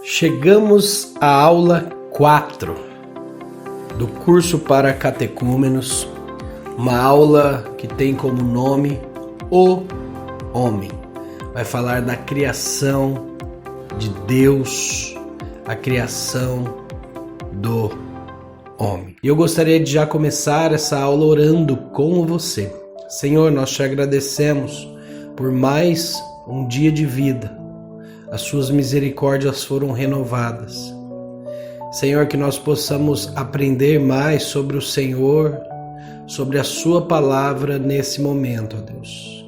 Chegamos à aula 4 do curso para catecúmenos, uma aula que tem como nome O Homem. Vai falar da criação de Deus, a criação do homem. E eu gostaria de já começar essa aula orando com você. Senhor, nós te agradecemos por mais um dia de vida. As suas misericórdias foram renovadas. Senhor, que nós possamos aprender mais sobre o Senhor, sobre a sua palavra nesse momento, ó Deus.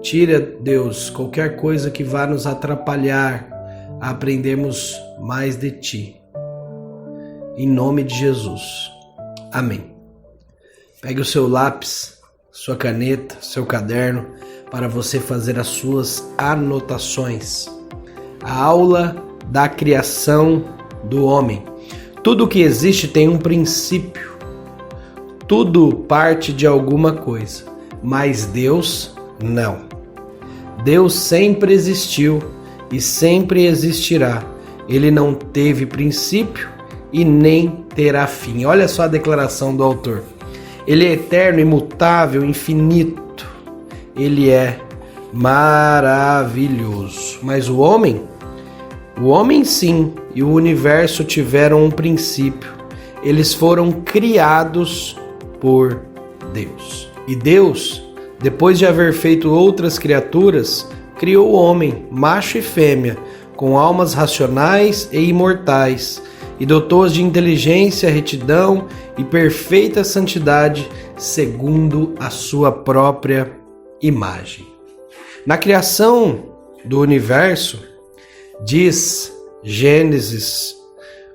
Tira, Deus, qualquer coisa que vá nos atrapalhar a aprendermos mais de ti. Em nome de Jesus. Amém. Pegue o seu lápis, sua caneta, seu caderno, para você fazer as suas anotações. A aula da criação do homem. Tudo que existe tem um princípio. Tudo parte de alguma coisa, mas Deus não. Deus sempre existiu e sempre existirá. Ele não teve princípio e nem terá fim. Olha só a declaração do autor. Ele é eterno, imutável, infinito. Ele é maravilhoso. Mas o homem sim, e o universo tiveram um princípio. Eles foram criados por Deus. E Deus, depois de haver feito outras criaturas, criou o homem, macho e fêmea, com almas racionais e imortais, e dotou-os de inteligência, retidão e perfeita santidade, segundo a sua própria imagem. Na criação do universo, diz Gênesis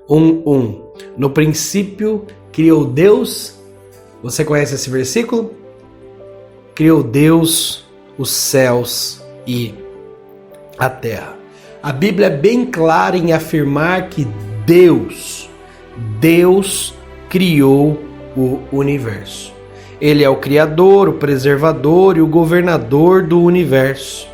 1:1, no princípio criou Deus, você conhece esse versículo? Criou Deus os céus e a terra. A Bíblia é bem clara em afirmar que Deus criou o universo. Ele é o Criador, o Preservador e o Governador do universo.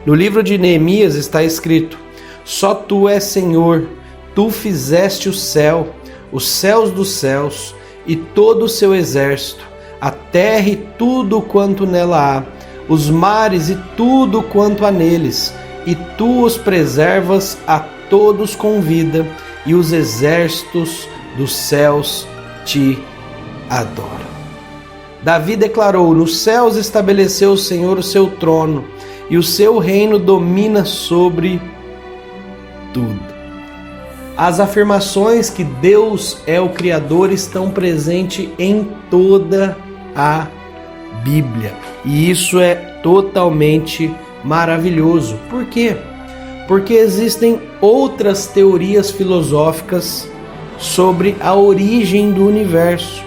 No livro de Neemias está escrito: só tu és Senhor, tu fizeste o céu, os céus dos céus e todo o seu exército, a terra e tudo quanto nela há, os mares e tudo quanto há neles, e tu os preservas a todos com vida, e os exércitos dos céus te adoram. Davi declarou: nos céus estabeleceu o Senhor o seu trono, e o seu reino domina sobre tudo. As afirmações que Deus é o Criador estão presentes em toda a Bíblia. E isso é totalmente maravilhoso. Por quê? Porque existem outras teorias filosóficas sobre a origem do universo.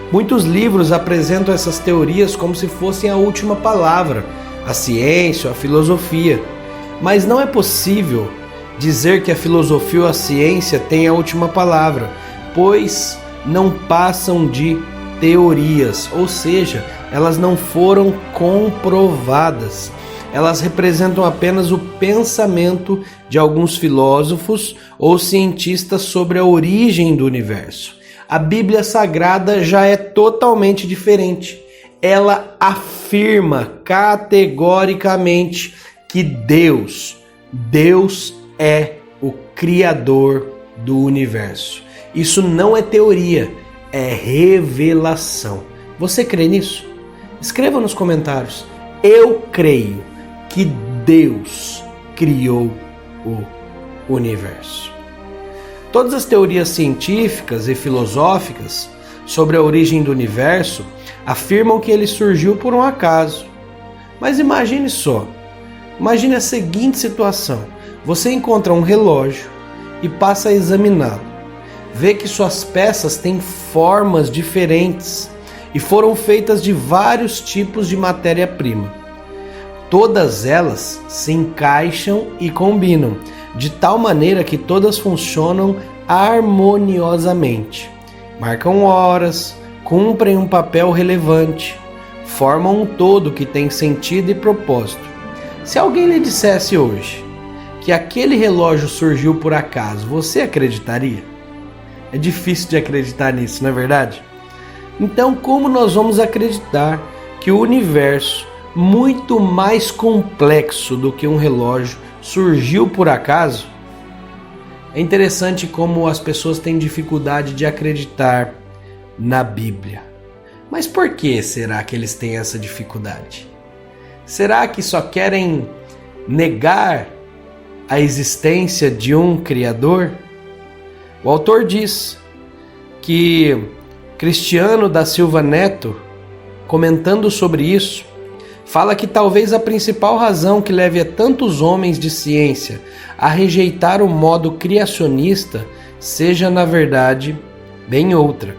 Muitos livros apresentam essas teorias como se fossem a última palavra, a ciência, a filosofia. Mas não é possível dizer que a filosofia ou a ciência têm a última palavra, pois não passam de teorias, ou seja, elas não foram comprovadas. Elas representam apenas o pensamento de alguns filósofos ou cientistas sobre a origem do universo. A Bíblia Sagrada já é totalmente diferente. Ela afirma categoricamente que Deus é o Criador do universo. Isso não é teoria, é revelação. Você crê nisso? Escreva nos comentários. Eu creio que Deus criou o universo. Todas as teorias científicas e filosóficas sobre a origem do universo afirmam que ele surgiu por um acaso. Mas imagine só. Imagine a seguinte situação. Você encontra um relógio e passa a examiná-lo. Vê que suas peças têm formas diferentes e foram feitas de vários tipos de matéria-prima. Todas elas se encaixam e combinam, de tal maneira que todas funcionam harmoniosamente. Marcam horas, cumprem um papel relevante, formam um todo que tem sentido e propósito. Se alguém lhe dissesse hoje que aquele relógio surgiu por acaso, você acreditaria? É difícil de acreditar nisso, não é verdade? Então, como nós vamos acreditar que o universo, muito mais complexo do que um relógio, surgiu por acaso? É interessante como as pessoas têm dificuldade de acreditar na Bíblia. Mas por que será que eles têm essa dificuldade? Será que só querem negar a existência de um Criador? O autor diz que Cristiano da Silva Neto, comentando sobre isso, fala que talvez a principal razão que leve a tantos homens de ciência a rejeitar o modo criacionista seja, na verdade, bem outra.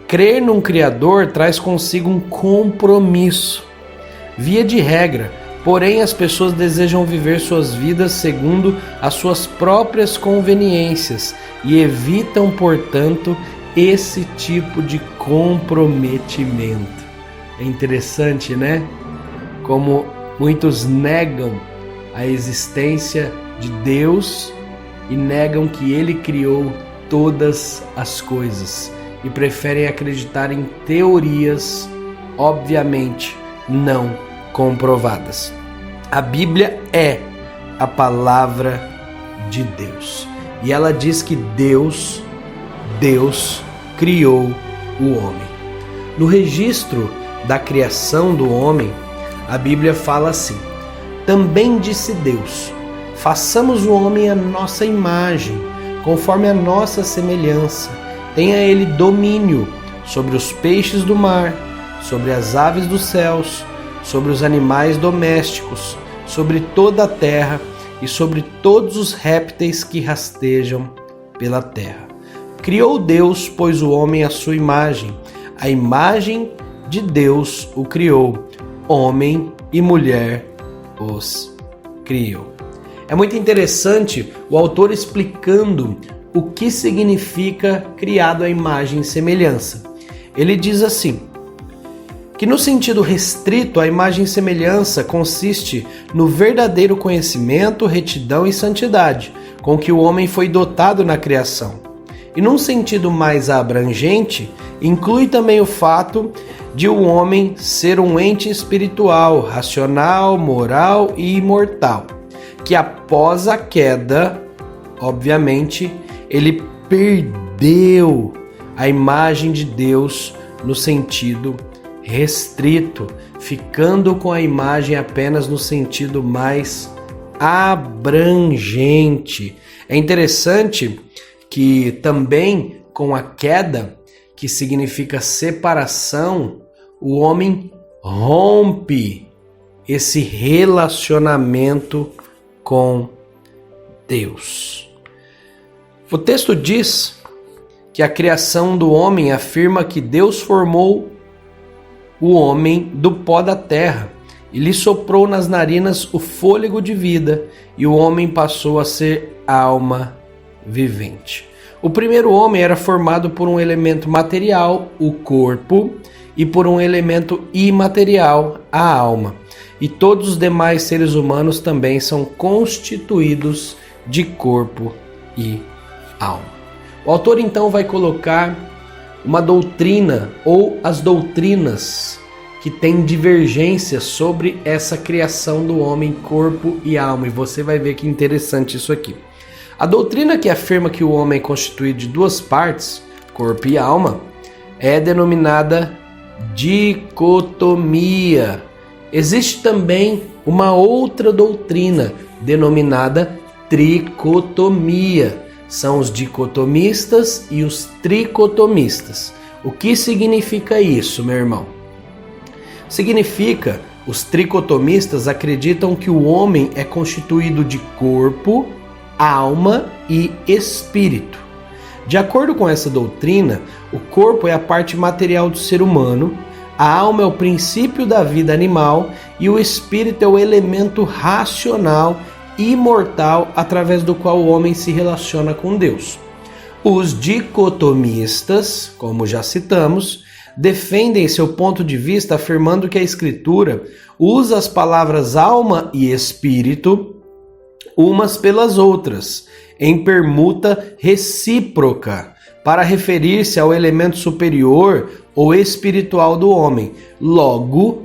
Crer num Criador traz consigo um compromisso. Via de regra, porém, as pessoas desejam viver suas vidas segundo as suas próprias conveniências e evitam, portanto, esse tipo de comprometimento. É interessante, né? Como muitos negam a existência de Deus e negam que Ele criou todas as coisas e preferem acreditar em teorias, obviamente, não comprovadas. A Bíblia é a palavra de Deus e ela diz que Deus criou o homem. No registro da criação do homem, a Bíblia fala assim: também disse Deus, façamos o homem à nossa imagem, conforme a nossa semelhança. Tenha ele domínio sobre os peixes do mar, sobre as aves dos céus, sobre os animais domésticos, sobre toda a terra e sobre todos os répteis que rastejam pela terra. Criou Deus, pois, o homem à sua imagem. A imagem de Deus o criou. Homem e mulher os criou. É muito interessante o autor explicando o que significa criado à imagem e semelhança. Ele diz assim, que no sentido restrito, a imagem e semelhança consiste no verdadeiro conhecimento, retidão e santidade, com que o homem foi dotado na criação. E num sentido mais abrangente, inclui também o fato de o homem ser um ente espiritual, racional, moral e imortal, que após a queda, obviamente, ele perdeu a imagem de Deus no sentido restrito, ficando com a imagem apenas no sentido mais abrangente. É interessante que também com a queda, que significa separação, o homem rompe esse relacionamento com Deus. O texto diz que a criação do homem afirma que Deus formou o homem do pó da terra e lhe soprou nas narinas o fôlego de vida, e o homem passou a ser alma vivente. O primeiro homem era formado por um elemento material, o corpo, e por um elemento imaterial, a alma. E todos os demais seres humanos também são constituídos de corpo e alma. O autor então vai colocar uma doutrina ou as doutrinas que têm divergência sobre essa criação do homem, corpo e alma. E você vai ver que interessante isso aqui. A doutrina que afirma que o homem é constituído de duas partes, corpo e alma, é denominada dicotomia. Existe também uma outra doutrina denominada tricotomia. São os dicotomistas e os tricotomistas. O que significa isso, meu irmão? Significa, os tricotomistas acreditam que o homem é constituído de corpo, alma e espírito. De acordo com essa doutrina, o corpo é a parte material do ser humano, a alma é o princípio da vida animal e o espírito é o elemento racional e imortal através do qual o homem se relaciona com Deus. Os dicotomistas, como já citamos, defendem seu ponto de vista afirmando que a Escritura usa as palavras alma e espírito umas pelas outras, em permuta recíproca, para referir-se ao elemento superior ou espiritual do homem. Logo,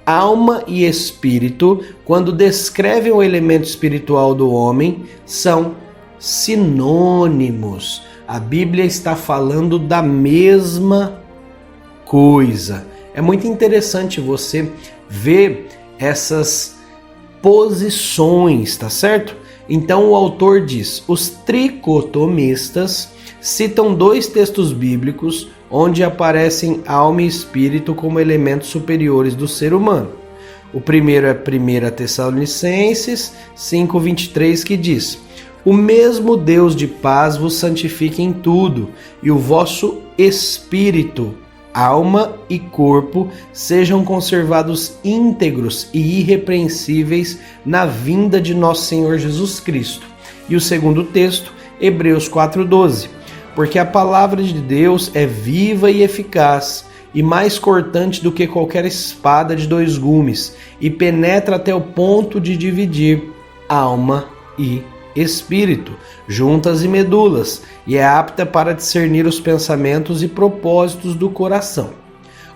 alma e espírito, quando descrevem o elemento espiritual do homem, são sinônimos. A Bíblia está falando da mesma coisa. É muito interessante você ver essas posições, tá certo? Então o autor diz: os tricotomistas citam 2 textos bíblicos onde aparecem alma e espírito como elementos superiores do ser humano. O primeiro é 1 Tessalonicenses 5:23, que diz: o mesmo Deus de paz vos santifique em tudo, e o vosso espírito, alma e corpo sejam conservados íntegros e irrepreensíveis na vinda de nosso Senhor Jesus Cristo. E o segundo texto, Hebreus 4:12, porque a palavra de Deus é viva e eficaz, e mais cortante do que qualquer espada de 2 gumes, e penetra até o ponto de dividir alma e espírito, juntas e medulas, e é apta para discernir os pensamentos e propósitos do coração.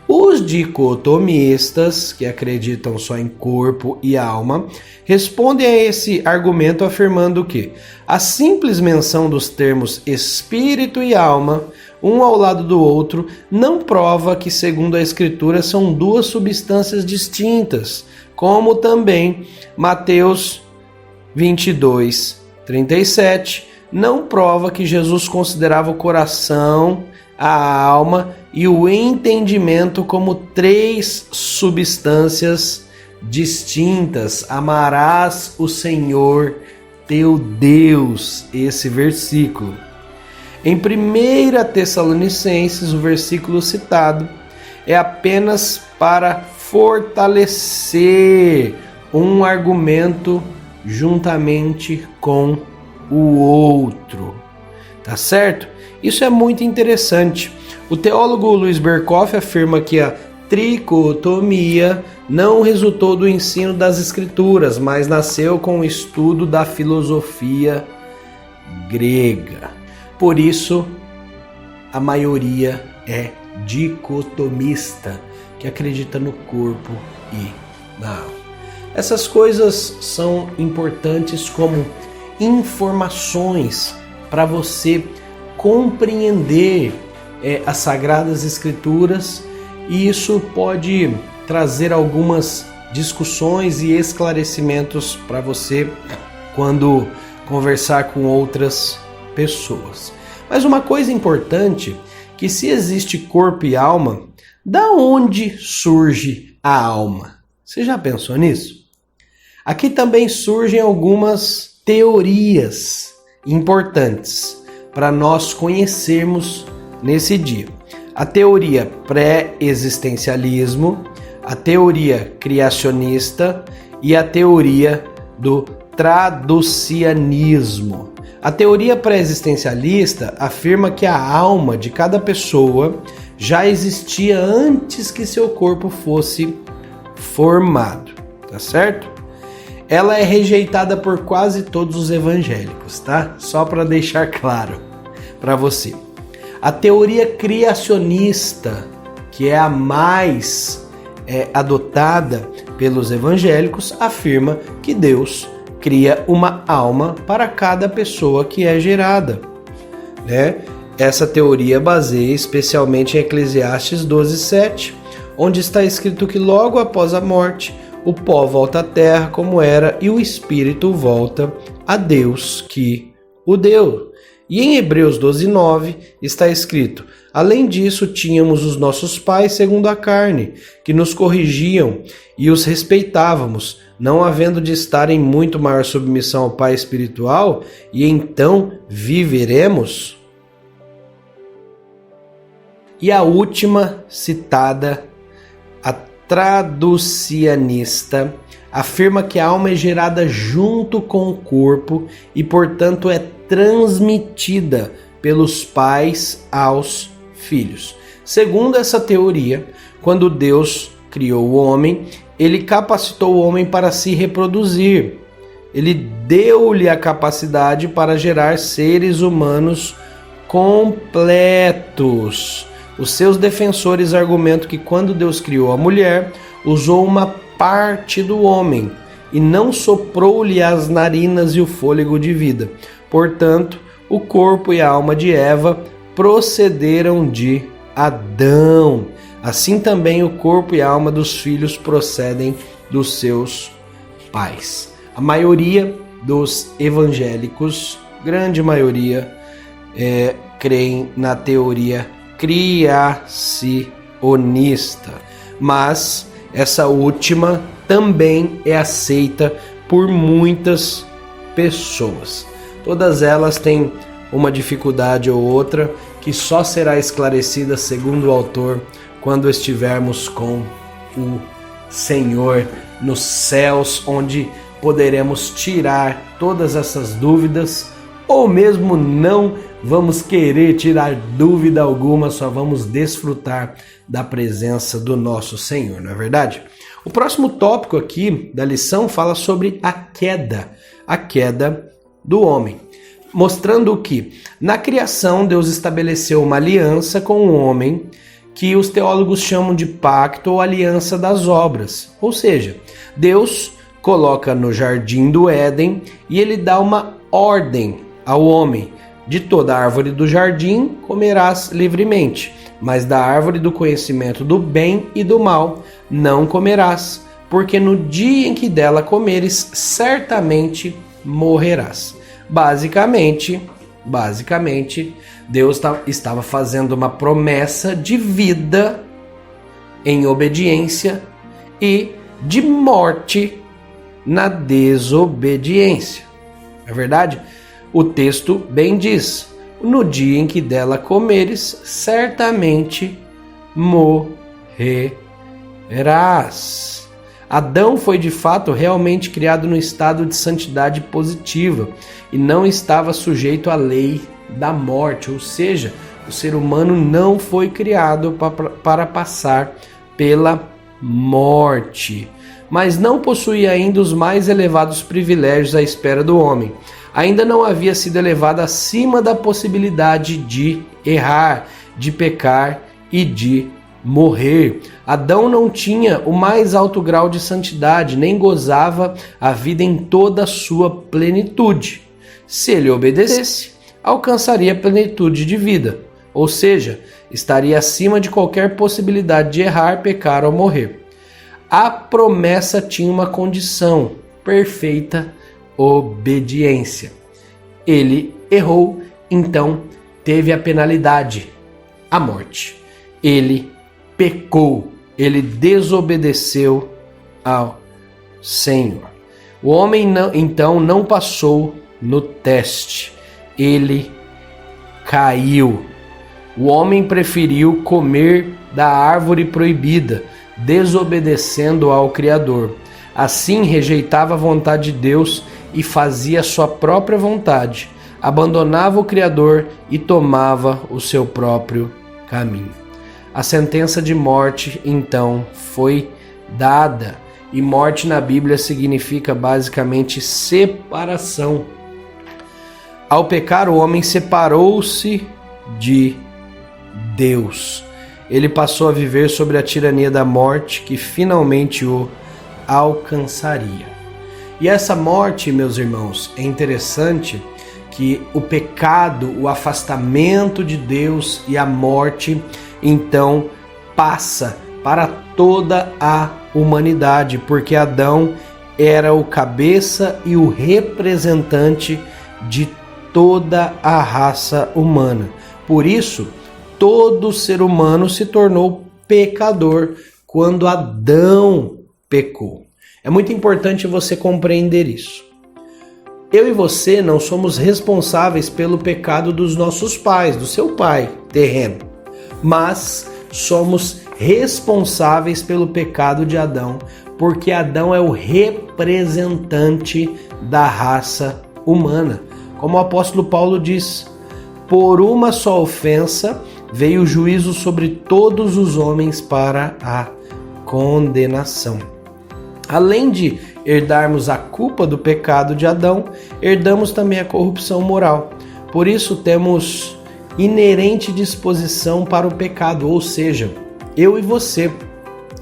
Os dicotomistas, que acreditam só em corpo e alma, respondem a esse argumento afirmando que a simples menção dos termos espírito e alma, um ao lado do outro, não prova que, segundo a Escritura, são 2 substâncias distintas, como também Mateus 22:37 não prova que Jesus considerava o coração, a alma e o entendimento como 3 substâncias distintas. Amarás o Senhor teu Deus, esse versículo. Em 1 Tessalonicenses, o versículo citado é apenas para fortalecer um argumento juntamente com o outro. Tá certo? Isso é muito interessante. O teólogo Luiz Berkoff afirma que a tricotomia não resultou do ensino das Escrituras, mas nasceu com o estudo da filosofia grega. Por isso, a maioria é dicotomista, que acredita no corpo e na alma. Essas coisas são importantes como informações para você compreender as Sagradas Escrituras, e isso pode trazer algumas discussões e esclarecimentos para você quando conversar com outras pessoas. Mas uma coisa importante, que se existe corpo e alma, da onde surge a alma? Você já pensou nisso? Aqui também surgem algumas teorias importantes para nós conhecermos nesse dia. A teoria pré-existencialismo, a teoria criacionista e a teoria do traducianismo. A teoria pré-existencialista afirma que a alma de cada pessoa já existia antes que seu corpo fosse formado, tá certo? Ela é rejeitada por quase todos os evangélicos, tá? Só para deixar claro para você. A teoria criacionista, que é a mais adotada pelos evangélicos, afirma que Deus cria uma alma para cada pessoa que é gerada, né? Essa teoria baseia especialmente em Eclesiastes 12:7, onde está escrito que logo após a morte, o pó volta à terra como era e o espírito volta a Deus que o deu. E em Hebreus 12:9 está escrito: além disso, tínhamos os nossos pais segundo a carne, que nos corrigiam e os respeitávamos, não havendo de estar em muito maior submissão ao Pai espiritual, e então viveremos? E a última citada, a traducianista, afirma que a alma é gerada junto com o corpo e, portanto, é transmitida pelos pais aos filhos. Segundo essa teoria, quando Deus criou o homem, ele capacitou o homem para se reproduzir. ele deu-lhe a capacidade para gerar seres humanos completos. Os seus defensores argumentam que quando Deus criou a mulher, usou uma parte do homem e não soprou-lhe as narinas e o fôlego de vida. Portanto, o corpo e a alma de Eva procederam de Adão. Assim também o corpo e a alma dos filhos procedem dos seus pais. A maioria dos evangélicos, grande maioria, creem na teoria criacionista, mas essa última também é aceita por muitas pessoas. Todas elas têm uma dificuldade ou outra que só será esclarecida, segundo o autor, quando estivermos com o Senhor nos céus, onde poderemos tirar todas essas dúvidas, ou mesmo não vamos querer tirar dúvida alguma, só vamos desfrutar da presença do nosso Senhor, não é verdade? O próximo tópico aqui da lição fala sobre a queda do homem, mostrando que na criação Deus estabeleceu uma aliança com o homem, que os teólogos chamam de pacto ou aliança das obras. Ou seja, Deus coloca no jardim do Éden e ele dá uma ordem ao homem: de toda árvore do jardim comerás livremente, mas da árvore do conhecimento do bem e do mal não comerás, porque no dia em que dela comeres, certamente morrerás. Basicamente, Deus estava fazendo uma promessa de vida em obediência e de morte na desobediência. É verdade? O texto bem diz: no dia em que dela comeres, certamente morrerás. Adão foi de fato realmente criado no estado de santidade positiva e não estava sujeito à lei da morte, ou seja, o ser humano não foi criado para passar pela morte, mas não possuía ainda os mais elevados privilégios à espera do homem. Ainda não havia sido elevado acima da possibilidade de errar, de pecar e de morrer. Adão não tinha o mais alto grau de santidade, nem gozava a vida em toda a sua plenitude. Se ele obedecesse, alcançaria a plenitude de vida, ou seja, estaria acima de qualquer possibilidade de errar, pecar ou morrer. A promessa tinha uma condição: perfeita obediência. Ele errou, então teve a penalidade, a morte. Ele pecou, ele desobedeceu ao Senhor. O homem então não passou no teste, ele caiu. O homem preferiu comer da árvore proibida, desobedecendo ao Criador. Assim rejeitava a vontade de Deus e fazia sua própria vontade, abandonava o Criador e tomava o seu próprio caminho. A sentença de morte, então, foi dada, e morte na Bíblia significa basicamente separação. Ao pecar, o homem separou-se de Deus. Ele passou a viver sobre a tirania da morte, que finalmente o alcançaria. E essa morte, meus irmãos, é interessante que o pecado, o afastamento de Deus e a morte, então, passa para toda a humanidade, porque Adão era o cabeça e o representante de toda a raça humana. Por isso, todo ser humano se tornou pecador quando Adão pecou. É muito importante você compreender isso. Eu e você não somos responsáveis pelo pecado dos nossos pais, do seu pai terreno, mas somos responsáveis pelo pecado de Adão, porque Adão é o representante da raça humana. Como o apóstolo Paulo diz: por uma só ofensa veio o juízo sobre todos os homens para a condenação. Além de herdarmos a culpa do pecado de Adão, herdamos também a corrupção moral. Por isso temos inerente disposição para o pecado, ou seja, eu e você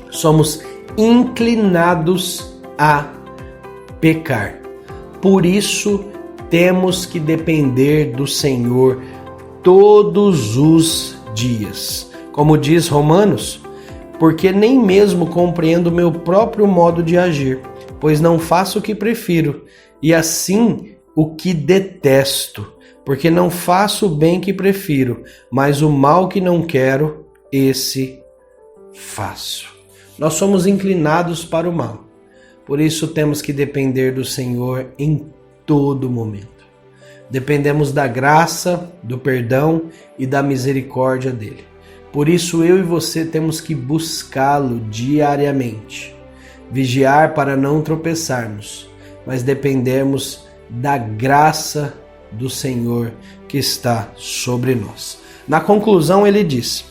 somos inclinados a pecar. Por isso temos que depender do Senhor todos os dias. Como diz Romanos, porque nem mesmo compreendo o meu próprio modo de agir, pois não faço o que prefiro, e assim o que detesto, porque não faço o bem que prefiro, mas o mal que não quero, esse faço. Nós somos inclinados para o mal, por isso temos que depender do Senhor em todo momento. Dependemos da graça, do perdão e da misericórdia dele. Por isso eu e você temos que buscá-lo diariamente, vigiar para não tropeçarmos, mas dependemos da graça do Senhor que está sobre nós. Na conclusão ele diz: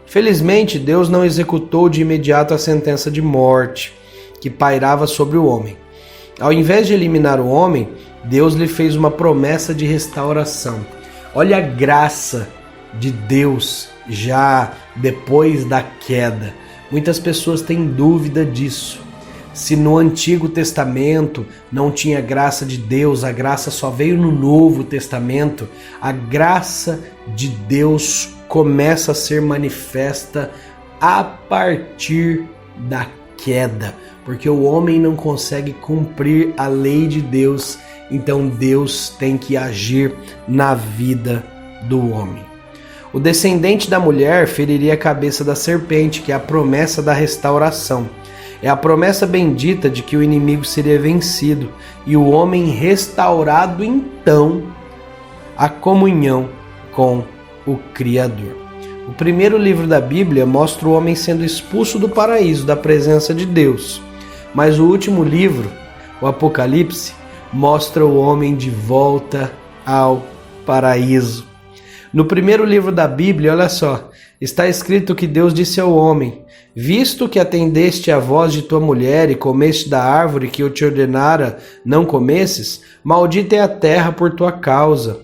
felizmente Deus não executou de imediato a sentença de morte que pairava sobre o homem. Ao invés de eliminar o homem, Deus lhe fez uma promessa de restauração. Olha a graça de Deus já depois da queda. Muitas pessoas têm dúvida disso. Se no Antigo Testamento não tinha graça de Deus, a graça só veio no Novo Testamento, a graça de Deus começa a ser manifesta a partir da queda, porque o homem não consegue cumprir a lei de Deus, então Deus tem que agir na vida do homem. O descendente da mulher feriria a cabeça da serpente, que é a promessa da restauração. É a promessa bendita de que o inimigo seria vencido e o homem restaurado então à comunhão com o Criador. O primeiro livro da Bíblia mostra o homem sendo expulso do paraíso, da presença de Deus. Mas o último livro, o Apocalipse, mostra o homem de volta ao paraíso. No primeiro livro da Bíblia, olha só, está escrito que Deus disse ao homem: visto que atendeste à voz de tua mulher e comeste da árvore que eu te ordenara não comesses, maldita é a terra por tua causa.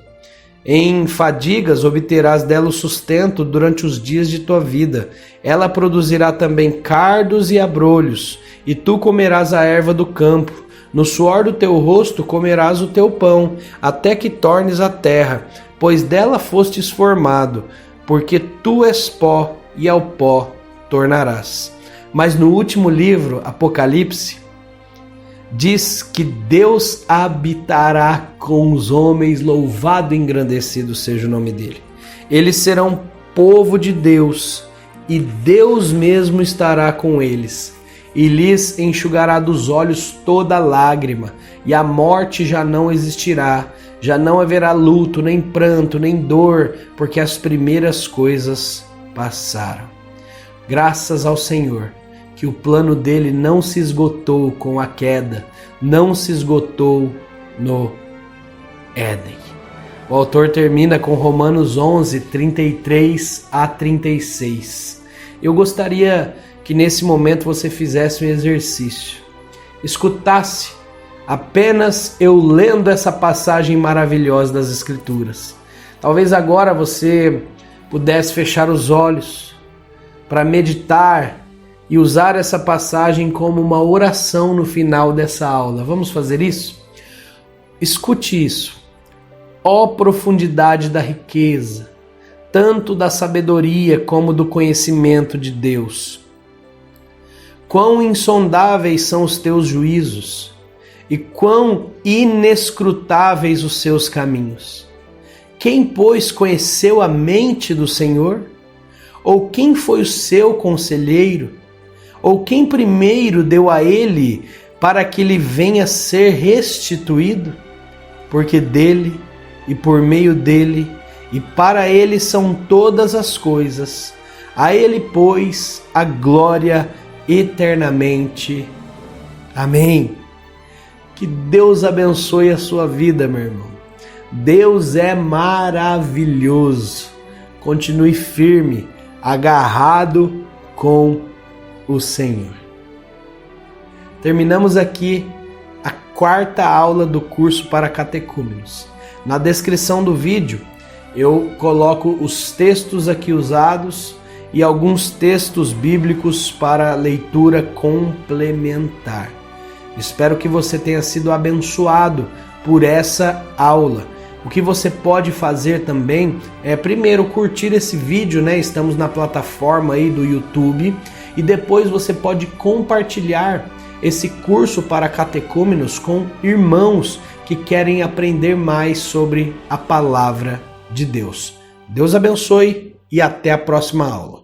Em fadigas obterás dela o sustento durante os dias de tua vida. Ela produzirá também cardos e abrolhos, e tu comerás a erva do campo. No suor do teu rosto comerás o teu pão, até que tornes a terra, pois dela fostes formado, porque tu és pó, e ao pó tornarás. Mas no último livro, Apocalipse, diz que Deus habitará com os homens, louvado e engrandecido seja o nome dele. Eles serão povo de Deus, e Deus mesmo estará com eles, e lhes enxugará dos olhos toda lágrima, e a morte já não existirá, já não haverá luto, nem pranto, nem dor, porque as primeiras coisas passaram. Graças ao Senhor, que o plano dele não se esgotou com a queda, não se esgotou no Éden. O autor termina com Romanos 11, 33 a 36. Eu gostaria que nesse momento você fizesse um exercício, escutasse apenas eu lendo essa passagem maravilhosa das Escrituras. Talvez agora você pudesse fechar os olhos para meditar e usar essa passagem como uma oração no final dessa aula. Vamos fazer isso? Escute isso. Ó profundidade da riqueza, tanto da sabedoria como do conhecimento de Deus. Quão insondáveis são os teus juízos, e quão inescrutáveis os seus caminhos. Quem, pois, conheceu a mente do Senhor? Ou quem foi o seu conselheiro? Ou quem primeiro deu a ele para que lhe venha a ser restituído? Porque dele, e por meio dele, e para ele são todas as coisas. A ele, pois, a glória eternamente. Amém. Que Deus abençoe a sua vida, meu irmão. Deus é maravilhoso. Continue firme, agarrado com o Senhor. Terminamos aqui quarta aula do curso para catecúmenos. Na descrição do vídeo eu coloco os textos aqui usados e alguns textos bíblicos para leitura complementar. Espero que você tenha sido abençoado por essa aula. O que você pode fazer também é primeiro curtir esse vídeo, né? Estamos na plataforma aí do YouTube, e depois você pode compartilhar esse curso para catecúmenos com irmãos que querem aprender mais sobre a palavra de Deus. Deus abençoe e até a próxima aula.